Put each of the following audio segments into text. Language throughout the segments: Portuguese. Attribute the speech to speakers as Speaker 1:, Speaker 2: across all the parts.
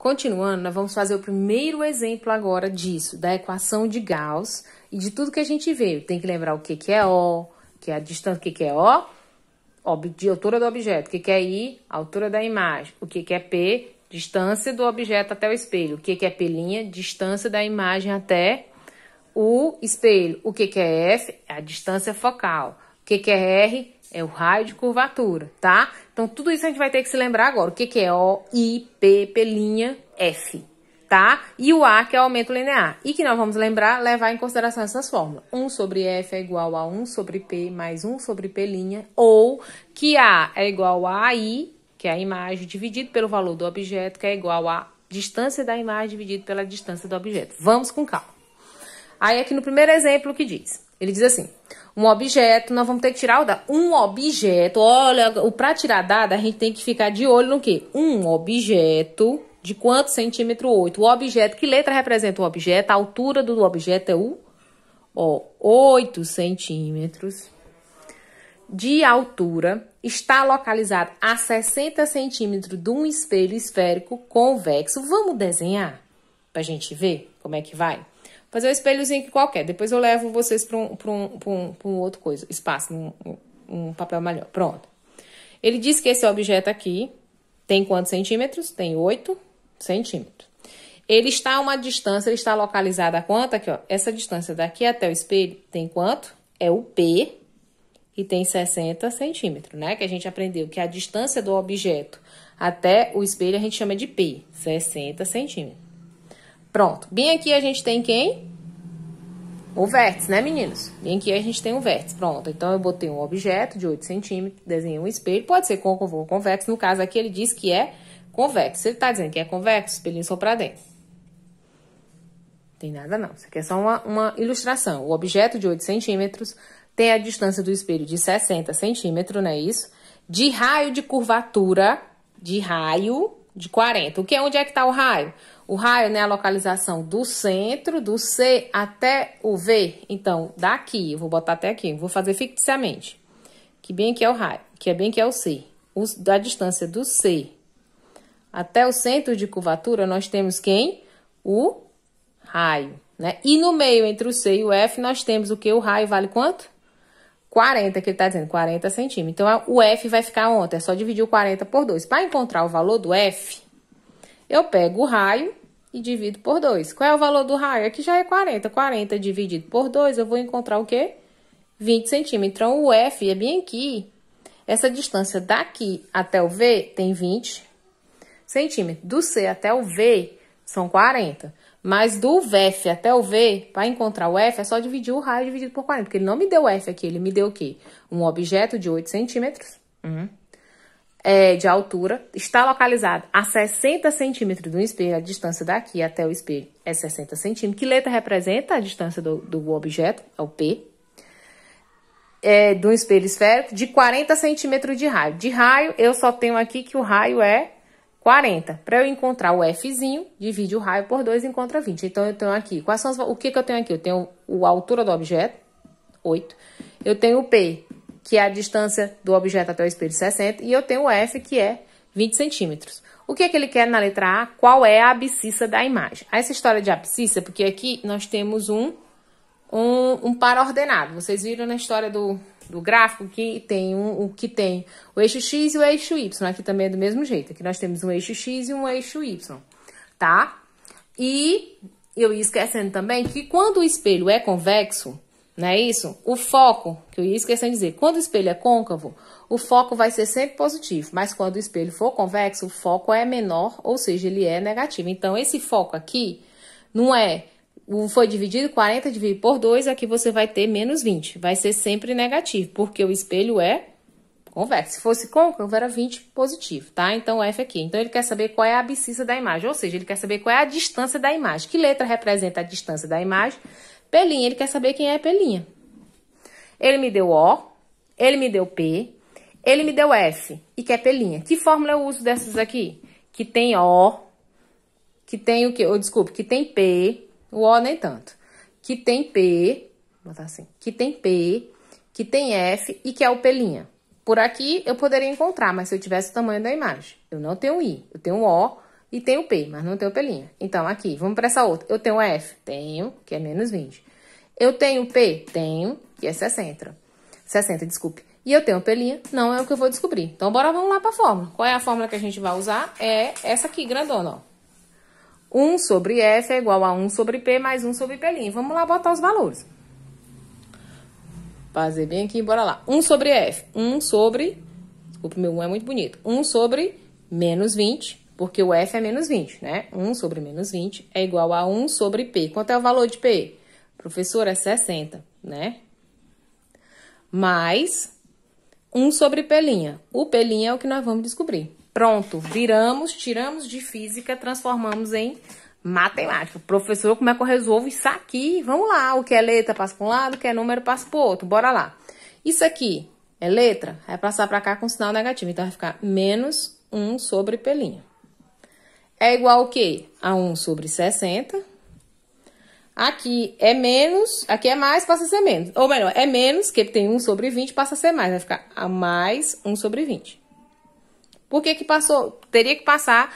Speaker 1: Continuando, nós vamos fazer o primeiro exemplo agora disso, da equação de Gauss e de tudo que a gente veio. Tem que lembrar o que é O, que é a distância, o que é O, de altura do objeto, o que é I, altura da imagem, o que é P, distância do objeto até o espelho, o que é P', distância da imagem até o espelho, o que é F, é a distância focal, o que é R, é o raio de curvatura, tá? Então, tudo isso a gente vai ter que se lembrar agora. O que é O, I, P, P', F, tá? E o A, que é o aumento linear. E que nós vamos levar em consideração essas fórmulas. 1 sobre F é igual a 1 sobre P mais 1 sobre P', ou que A é igual a I, que é a imagem, dividido pelo valor do objeto, que é igual a distância da imagem dividido pela distância do objeto. Vamos com calma. Aí, aqui no primeiro exemplo, o que diz? Ele diz assim, um objeto, nós vamos ter que tirar o dado. Um objeto, olha, para tirar dado, a gente tem que ficar de olho no quê? Um objeto de quanto centímetro? 8. O objeto, que letra representa o objeto? A altura do objeto é o 8 centímetros de altura. Está localizado a 60 centímetros de um espelho esférico convexo. Vamos desenhar para a gente ver como é que vai? Fazer um espelhozinho aqui qualquer. Depois eu levo vocês para um outro coisa. Espaço, um papel melhor. Pronto. Ele diz que esse objeto aqui tem quantos centímetros? Tem 8 centímetros. Ele está a uma distância, ele está localizado a quanto? Aqui, ó. Essa distância daqui até o espelho tem quanto? É o P, que tem 60 centímetros, né? Que a gente aprendeu que a distância do objeto até o espelho a gente chama de P, 60 centímetros. Pronto. Bem aqui a gente tem quem? O vértice, né, meninos? Bem aqui a gente tem um vértice. Pronto. Então, eu botei um objeto de 8 centímetros, desenhei um espelho. Pode ser côncavo ou convexo. No caso aqui, ele diz que é convexo. Se ele tá dizendo que é convexo, o espelhinho só pra dentro. Não tem nada, não. Isso aqui é só uma ilustração. O objeto de 8 centímetros tem a distância do espelho de 60 centímetros, não é isso? De raio de curvatura, de raio de 40. Onde é que tá o raio? O raio, né, é a localização do centro, do C até o V. Então, daqui, eu vou botar até aqui, vou fazer ficticiamente. Que bem que é o raio, que é bem que é o C. Da distância do C até o centro de curvatura, nós temos quem? O raio, né? E no meio, entre o C e o F, nós temos o que? O raio vale quanto? 40, que ele tá dizendo, 40 centímetros. Então, o F vai ficar onde? É só dividir o 40 por 2. Para encontrar o valor do F, eu pego o raio e divido por 2. Qual é o valor do raio? Aqui já é 40. 40 dividido por 2, eu vou encontrar o quê? 20 centímetros. Então, o F é bem aqui. Essa distância daqui até o V tem 20 centímetros. Do C até o V são 40. Mas do F até o V, para encontrar o F, é só dividir o raio dividido por 40. Porque ele não me deu F aqui, ele me deu o quê? Um objeto de 8 centímetros. De altura, está localizado a 60 centímetros do espelho, a distância daqui até o espelho é 60 centímetros. Que letra representa a distância do objeto? É o P. Do espelho esférico, de 40 centímetros de raio. De raio, eu só tenho aqui que o raio é 40. Para eu encontrar o Fzinho, divide o raio por 2 e encontra 20. Então, eu tenho aqui, o que eu tenho aqui? Eu tenho a altura do objeto, 8. Eu tenho o P, que é a distância do objeto até o espelho, 60, e eu tenho o F, que é 20 centímetros. O que ele quer na letra A? Qual é a abscissa da imagem? Essa história de abscissa, porque aqui nós temos um par ordenado. Vocês viram na história do gráfico que tem o eixo X e o eixo Y. Aqui também é do mesmo jeito. Aqui nós temos um eixo X e um eixo Y, tá? E eu ia esquecendo também que quando o espelho é convexo, não é isso? O foco, que eu ia esquecendo de dizer, quando o espelho é côncavo, o foco vai ser sempre positivo, mas quando o espelho for convexo, o foco é menor, ou seja, ele é negativo. Então, esse foco aqui não é, foi dividido, 40 dividido por 2, aqui você vai ter menos 20, vai ser sempre negativo, porque o espelho é convexo. Se fosse côncavo, era 20 positivo, tá? Então, F aqui. Então, ele quer saber qual é a abscissa da imagem, ou seja, ele quer saber qual é a distância da imagem. Que letra representa a distância da imagem? P', ele quer saber quem é P'. Ele me deu O, ele me deu P, ele me deu F e quer P'. Que fórmula eu uso dessas aqui? Que tem O, que tem o quê? Desculpe, que tem P, o O nem tanto. Que tem P, vou botar assim, que tem P, que tem F e que é o P'. Por aqui eu poderia encontrar, mas se eu tivesse o tamanho da imagem. Eu não tenho I, eu tenho O, e tenho P, mas não tenho P'. Então, aqui, vamos para essa outra. Eu tenho F? Tenho, que é menos 20. Eu tenho P? Tenho, que é 60. 60, desculpe. E eu tenho P'? Não é o que eu vou descobrir. Então, vamos lá para a fórmula. Qual é a fórmula que a gente vai usar? É essa aqui, grandona, ó. 1 sobre F é igual a 1 sobre P mais 1 sobre P'. Vamos lá botar os valores. Fazer bem aqui, bora lá. 1 sobre F. 1 sobre... Desculpa, meu 1 é muito bonito. 1 sobre menos 20, porque o F é menos 20, né? 1 sobre menos 20 é igual a 1 sobre P. Quanto é o valor de P? Professor, é 60, né? Mais 1 sobre P'. O P' é o que nós vamos descobrir. Pronto, viramos, tiramos de física, transformamos em matemática. Professor, como é que eu resolvo isso aqui? Vamos lá, o que é letra passa para um lado, o que é número passa para o outro. Bora lá. Isso aqui é letra, vai passar para cá com sinal negativo. Então, vai ficar menos 1 sobre P'. É igual o quê? A 1 sobre 60. Aqui é menos, aqui é mais, passa a ser menos. Ou melhor, é menos, que tem 1 sobre 20, passa a ser mais. Vai ficar a mais 1 sobre 20. Por que que passou? Teria que passar,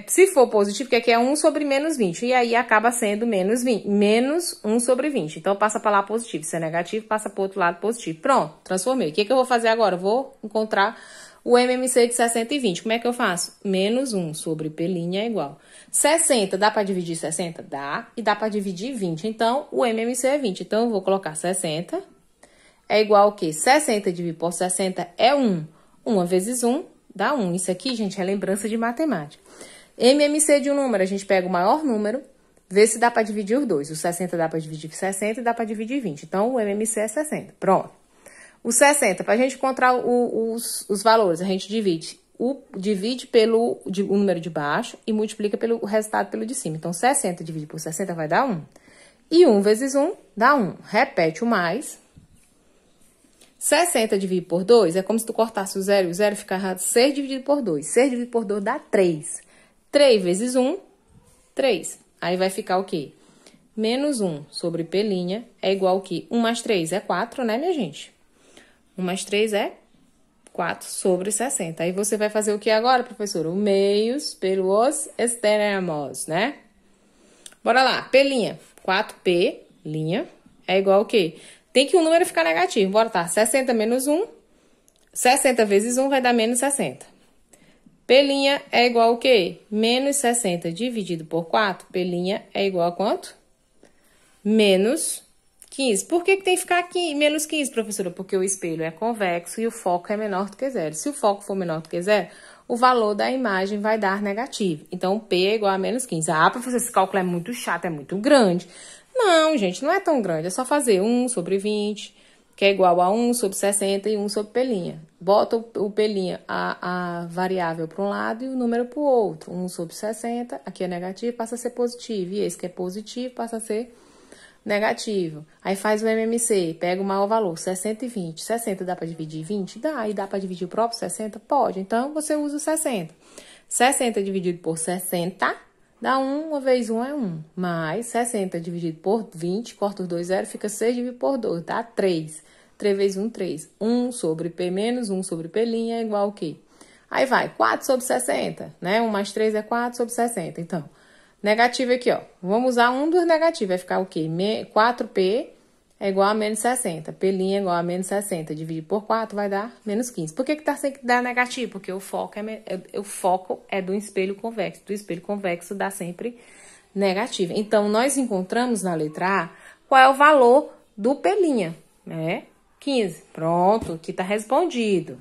Speaker 1: se for positivo, porque aqui é 1 sobre menos 20. E aí acaba sendo menos 20, menos 1 sobre 20. Então, passa para lá positivo. Se é negativo, passa para o outro lado positivo. Pronto, transformei. O que que eu vou fazer agora? Eu vou encontrar o MMC de 60 e 20. Como é que eu faço? Menos 1 sobre P' é igual. 60, dá para dividir 60? Dá. E dá para dividir 20. Então, o MMC é 20. Então, eu vou colocar 60. É igual o quê? 60 dividido por 60 é 1. 1 vezes 1 dá 1. Isso aqui, gente, é lembrança de matemática. MMC de um número, a gente pega o maior número, vê se dá para dividir os dois. O 60 dá para dividir 60 e dá para dividir 20. Então, o MMC é 60. Pronto. O 60, para a gente encontrar os valores, a gente divide pelo o número de baixo e multiplica o resultado pelo de cima. Então, 60 dividido por 60 vai dar 1. E 1 vezes 1 dá 1. Repete o mais. 60 dividido por 2 é como se tu cortasse o 0 e o 0 ficar 6 dividido por 2. 6 dividido por 2 dá 3. 3 vezes 1, 3. Aí vai ficar o quê? Menos 1 sobre P' é igual ao quê? 1 mais 3 é 4, né, minha gente? 1 mais 3 é 4 sobre 60. Aí você vai fazer o que agora, professora? O meios pelos extremos, né? Bora lá. P'. 4P' é igual ao quê? Tem que o número ficar negativo. Bora tá. 60 menos 1. 60 vezes 1 vai dar menos 60. P' é igual ao quê? Menos 60 dividido por 4. P' é igual a quanto? Menos 15. Por que tem que ficar aqui menos 15, professora? Porque o espelho é convexo e o foco é menor do que zero. Se o foco for menor do que zero, o valor da imagem vai dar negativo. Então, P é igual a menos 15. Ah, professora, esse cálculo é muito chato, é muito grande. Não, gente, não é tão grande. É só fazer 1 sobre 20, que é igual a 1 sobre 60 e 1 sobre P'. Bota o P', a variável para um lado e o número para o outro. 1 sobre 60, aqui é negativo, passa a ser positivo. E esse que é positivo passa a ser negativo. Aí faz o MMC, pega o maior valor, 60 e 20. 60 dá para dividir 20? Dá. E dá para dividir o próprio 60? Pode. Então, você usa o 60. 60 dividido por 60 dá 1, 1 vezes 1 é 1. Mais 60 dividido por 20, corta os dois zeros, fica 6 dividido por 2, dá 3. 3 vezes 1, 3. 1 sobre P menos 1 sobre P' é igual ao quê? Aí vai, 4 sobre 60, né? 1 mais 3 é 4 sobre 60. Então, negativo aqui, ó. Vamos usar um dos negativos. Vai ficar o quê? 4P é igual a menos 60. P' é igual a menos 60. Dividido por 4 vai dar menos 15. Por que tá sem dar negativo? Porque o foco é do espelho convexo. Do espelho convexo dá sempre negativo. Então, nós encontramos na letra A qual é o valor do P', né? 15. Pronto, aqui tá respondido.